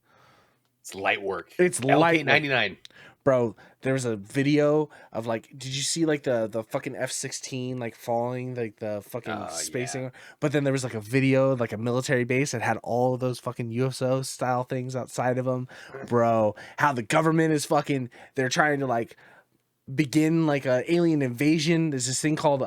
It's light work. It's light $8.99. Bro, there's a video of like, did you see like the fucking F-16 like falling like the fucking spacing? Yeah. But then there was like a video, like a military base that had all of those fucking UFO style things outside of them. Bro, how the government is fucking, they're trying to like begin like a alien invasion. There's this thing called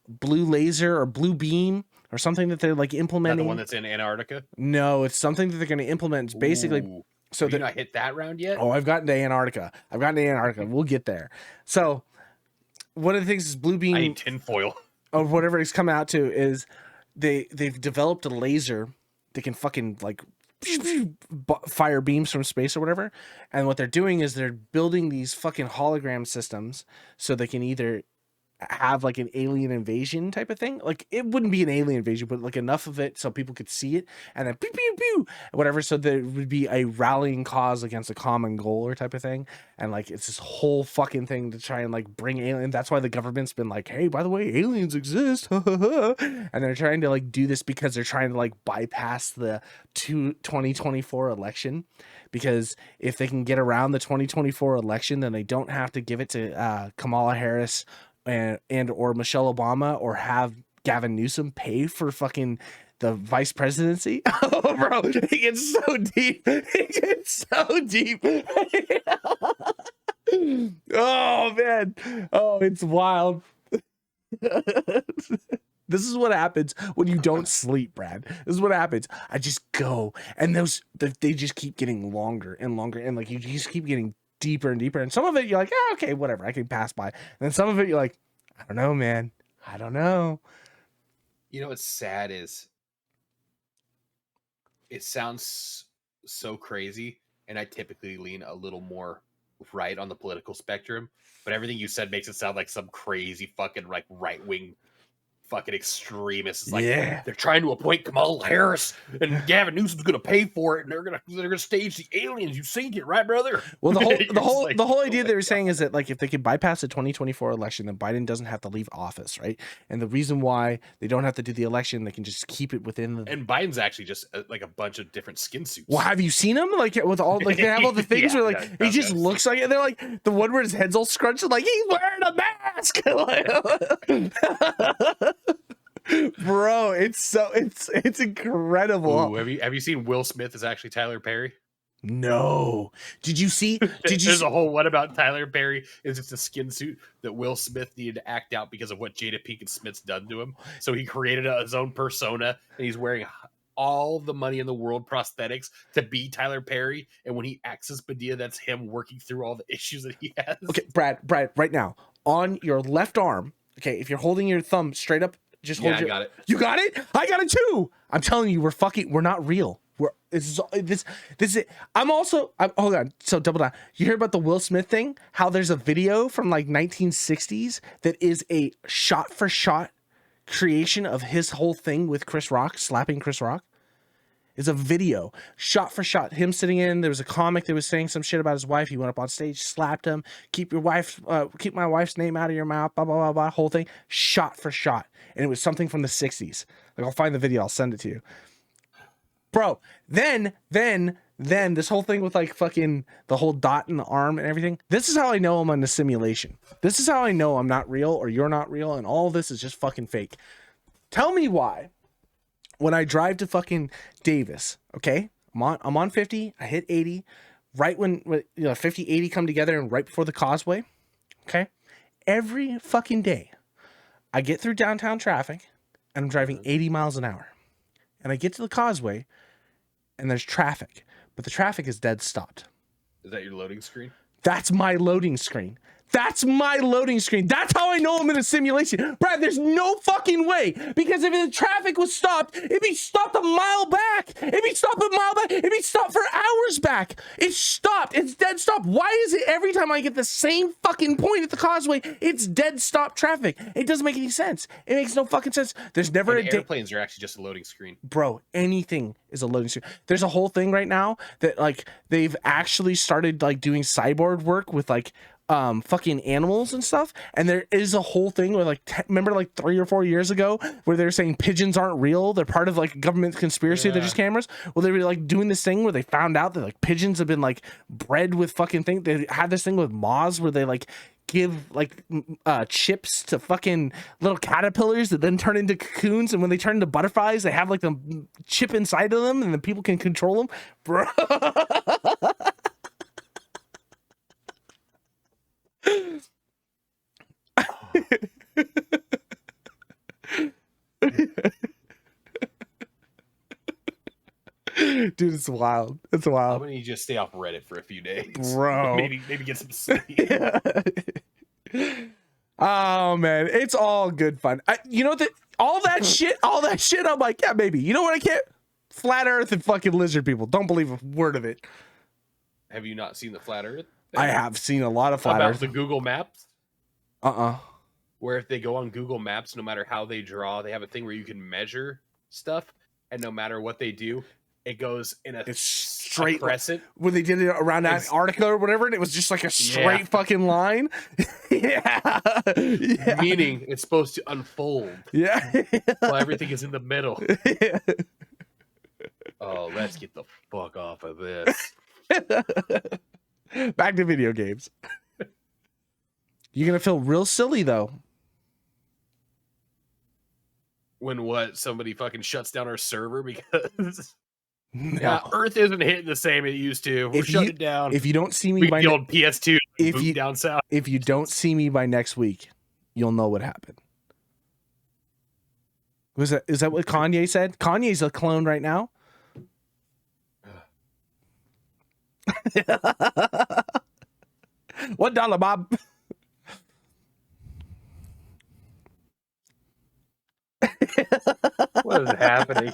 blue laser or blue beam or something that they're like implementing. Not the one that's in Antarctica? No, it's something that they're going to implement. It's basically... Ooh. So have you not hit that round yet? Oh, I've gotten to Antarctica. We'll get there. So one of the things is blue beam... I need tinfoil. Or whatever it's come out to is they've developed a laser that can fucking like fire beams from space or whatever. And what they're doing is they're building these fucking hologram systems so they can either have like an alien invasion type of thing. Like it wouldn't be an alien invasion, but like enough of it so people could see it and then pew pew pew whatever, so there would be a rallying cause against a common goal or type of thing. And like it's this whole fucking thing to try and like bring aliens. That's why the government's been like, hey, by the way, aliens exist. And they're trying to like do this because they're trying to like bypass the 2024 election, because if they can get around the 2024 election, then they don't have to give it to Kamala Harris and or Michelle Obama, or have Gavin Newsom pay for fucking the vice presidency. Oh, bro, it gets so deep. Oh, man. Oh, it's wild. This is what happens when you don't sleep, Brad. This is what happens. I just go, and they just keep getting longer and longer, and like you just keep getting deeper and deeper. And some of it you're like, okay, whatever, I can pass by. And then some of it you're like, I don't know, man. I don't know. You know what's sad is it sounds so crazy, and I typically lean a little more right on the political spectrum, but everything you said makes it sound like some crazy fucking like right-wing fucking extremists. It's like, yeah, they're trying to appoint Kamala Harris and Gavin Newsom's gonna pay for it, and they're gonna stage the aliens. You seen it, right, brother? Well, the whole idea they were saying is that like if they could bypass the 2024 election, then Biden doesn't have to leave office, right? And the reason why they don't have to do the election, they can just keep it within the... And Biden's actually just like a bunch of different skin suits. Well, have you seen him? Like with all like they have all the things where like he just looks like it. They're like the one where his head's all scrunched, like he's wearing a mask. Bro, it's incredible. Ooh, have you seen Will Smith is actually Tyler Perry? No. Did you see? There's a whole one about Tyler Perry. Is it's a skin suit that Will Smith needed to act out because of what Jada Pinkett Smith's done to him. So he created his own persona, and he's wearing all the money in the world prosthetics to be Tyler Perry. And when he acts as Padilla, that's him working through all the issues that he has. Okay, Brad, right now on your left arm. Okay, if you're holding your thumb straight up. Just hold I got it. You got it? I got it too. I'm telling you, we're not real. This is it. Hold on. So double down. You hear about the Will Smith thing? How there's a video from like 1960s that is a shot for shot creation of his whole thing with Chris Rock, slapping Chris Rock. It's a video, shot for shot. Him sitting in. There was a comic that was saying some shit about his wife. He went up on stage, slapped him. Keep my wife's name out of your mouth. Blah blah blah blah. Whole thing, shot for shot, and it was something from the 60s. Like I'll find the video. I'll send it to you, bro. Then this whole thing with like fucking the whole dot in the arm and everything. This is how I know I'm on the simulation. This is how I know I'm not real or you're not real, and all this is just fucking fake. Tell me why. When I drive to fucking Davis, okay, I'm on 50, I hit 80, right when 50, 80 come together and right before the causeway, okay? Every fucking day, I get through downtown traffic and I'm driving 80 miles an hour. And I get to the causeway and there's traffic, but the traffic is dead stopped. Is that your loading screen? That's my loading screen. That's my loading screen. That's how I know I'm in a simulation. Brad, there's no fucking way. Because if the traffic was stopped, it'd be stopped a mile back. It'd be stopped a mile back. It'd be stopped for hours back. It's stopped. It's dead stop. Why is it every time I get the same fucking point at the causeway, it's dead stop traffic? It doesn't make any sense. It makes no fucking sense. There's never and airplanes are actually just a loading screen. Bro, anything is a loading screen. There's a whole thing right now that like they've actually started like doing cyborg work with like fucking animals and stuff, and there is a whole thing where like remember like 3 or 4 years ago where they're saying pigeons aren't real, they're part of like government conspiracy, they're just cameras. Well, they were like doing this thing where they found out that like pigeons have been like bred with fucking thing. They had this thing with moths where they like give like chips to fucking little caterpillars that then turn into cocoons, and when they turn into butterflies they have like the chip inside of them and then people can control them, bro. Dude, it's wild. It's wild. I'm gonna need you to stay off Reddit for a few days, bro. maybe get some sleep. Oh man, it's all good fun. You know that all that shit. I'm like, yeah, maybe. You know what I can't? Flat Earth and fucking lizard people. Don't believe a word of it. Have you not seen the Flat Earth thing? I have seen a lot of Flat Earth. The Google Maps? Uh-uh. Where if they go on Google Maps, no matter how they draw, they have a thing where you can measure stuff, and no matter what they do, it goes in a straight crescent. When they did it around Antarctica or whatever, and it was just like a straight fucking line. Yeah. Meaning it's supposed to unfold. Yeah. While everything is in the middle. Yeah. Oh, let's get the fuck off of this. Back to video games. You're gonna feel real silly though. When what? Somebody fucking shuts down our server because Earth isn't hitting the same it used to. We're shutting it down. If you don't see me by the old PS2, down south. If you don't see me by next week, you'll know what happened. Is that what Kanye said? Kanye's a clone right now. $1, Bob. What is happening?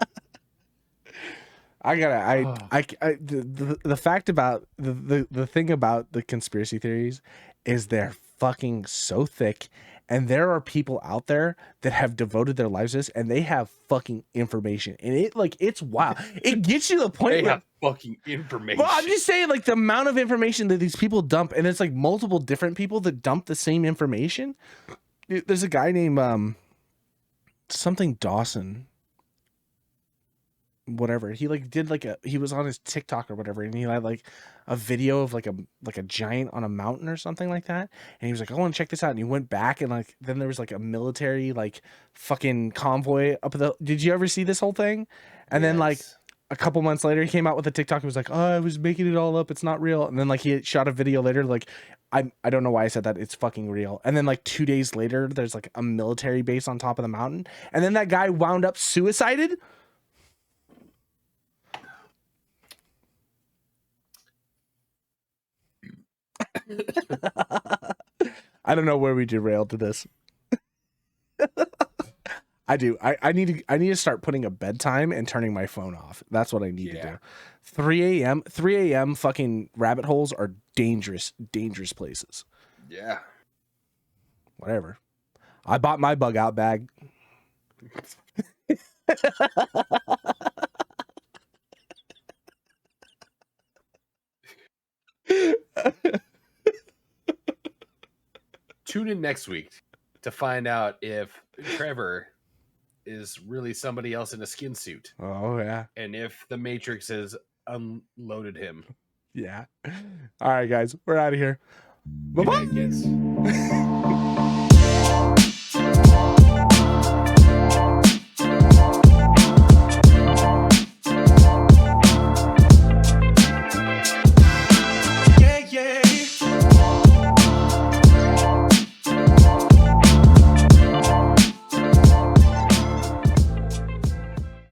The fact about the thing about the conspiracy theories is they're fucking so thick, and there are people out there that have devoted their lives to this, and they have fucking information, and it's wild. It gets you to the point they have fucking information. Well, I'm just saying, like, the amount of information that these people dump, and it's like multiple different people that dump the same information. There's a guy named something Dawson, whatever. He like did like he was on his TikTok or whatever, and he had like a video of like a giant on a mountain or something like that, and he was like, I want to check this out, and he went back, and like then there was like a military like fucking convoy up the. Did you ever see this whole thing? And then like a couple months later he came out with a TikTok and was like, oh, I was making it all up, it's not real. And then like he shot a video later like, I don't know why I said that, it's fucking real. And then like 2 days later there's like a military base on top of the mountain, and then that guy wound up suicided. I don't know where we derailed to this. I do. I need to start putting a bedtime and turning my phone off. That's what I need to do. 3 a.m. fucking rabbit holes are dangerous places. Yeah. Whatever. I bought my bug out bag. Tune in next week to find out if Trevor is really somebody else in a skin suit. Oh yeah. And if the Matrix has unloaded him. Yeah. All right, guys, we're out of here. Bye-bye.